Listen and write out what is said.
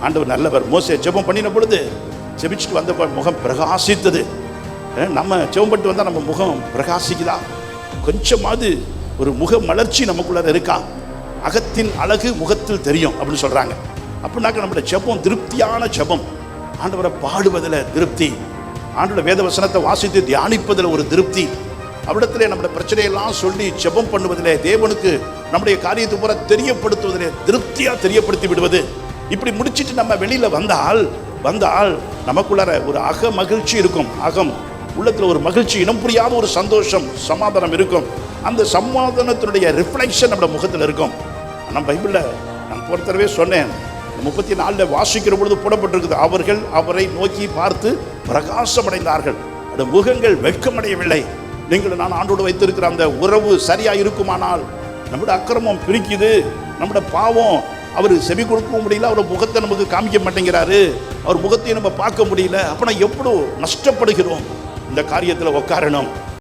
ஆண்டவர் நல்லவர். மோசே ஜெபம் பண்ணின பொழுது ஜெபிச்சுட்டு வந்த முகம் பிரகாசித்தது. நம்ம ஜெபம் பண்ணிட்டு வந்தால் நம்ம முகம் பிரகாசிக்குதா? கொஞ்சமாவது ஒரு முக மலர்ச்சி நமக்குள்ள இருக்கா? அகத்தின் அழகு முகத்தில் தெரியும் அப்படின்னு சொல்றாங்க. அப்படின்னாக்க நம்மளுடைய ஜெபம் திருப்தியான ஜெபம். ஆண்டவரை பாடுவதில் திருப்தி, ஆண்டோட வேத வசனத்தை வாசித்து தியானிப்பதில் ஒரு திருப்தி, அவ்விடத்திலே நம்முடைய பிரச்சனையெல்லாம் சொல்லி ஜெபம் பண்ணுவதிலே, தேவனுக்கு நம்முடைய காரியத்தை பூரா தெரியப்படுத்துவதிலே திருப்தியாக தெரியப்படுத்தி விடுவது. இப்படி முடிச்சுட்டு நம்ம வெளியில் வந்தால் நமக்குள்ளார ஒரு அக மகிழ்ச்சி இருக்கும். அகம் உள்ளத்தில் ஒரு மகிழ்ச்சி, இனம் புரியாத ஒரு சந்தோஷம், சமாதானம் இருக்கும். அந்த சமாதானத்தினுடைய ரிஃப்ளெக்ஷன் நம்ம முகத்தில் இருக்கும். ஆனால் பைபிளில் நான் பொறுத்தரவே சொன்னேன், 34 வாசிக்கிற பொழுது போடப்பட்டிருக்குது, அவர்கள் அவரை நோக்கி பார்த்து பிரகாசமடைந்தார்கள், அந்த முகங்கள் வெட்கமடையவில்லை. நீங்கள் நான் ஆண்டோடு வைத்திருக்கிற அந்த உறவு சரியாக இருக்குமானால், நம்முடைய அக்கிரமம் பிரிக்குது, நம்முடைய பாவம் அவர் செவி கொடுக்க முடியல, அவர் முகத்தை நமக்கு காமிக்க மாட்டேங்கிறாரு, அவர் முகத்தையும் நம்ம பார்க்க முடியல. அப்போ நான் எவ்வளோ நஷ்டப்படுகிறோம். இந்த காரியத்தில் உட்காரணும்.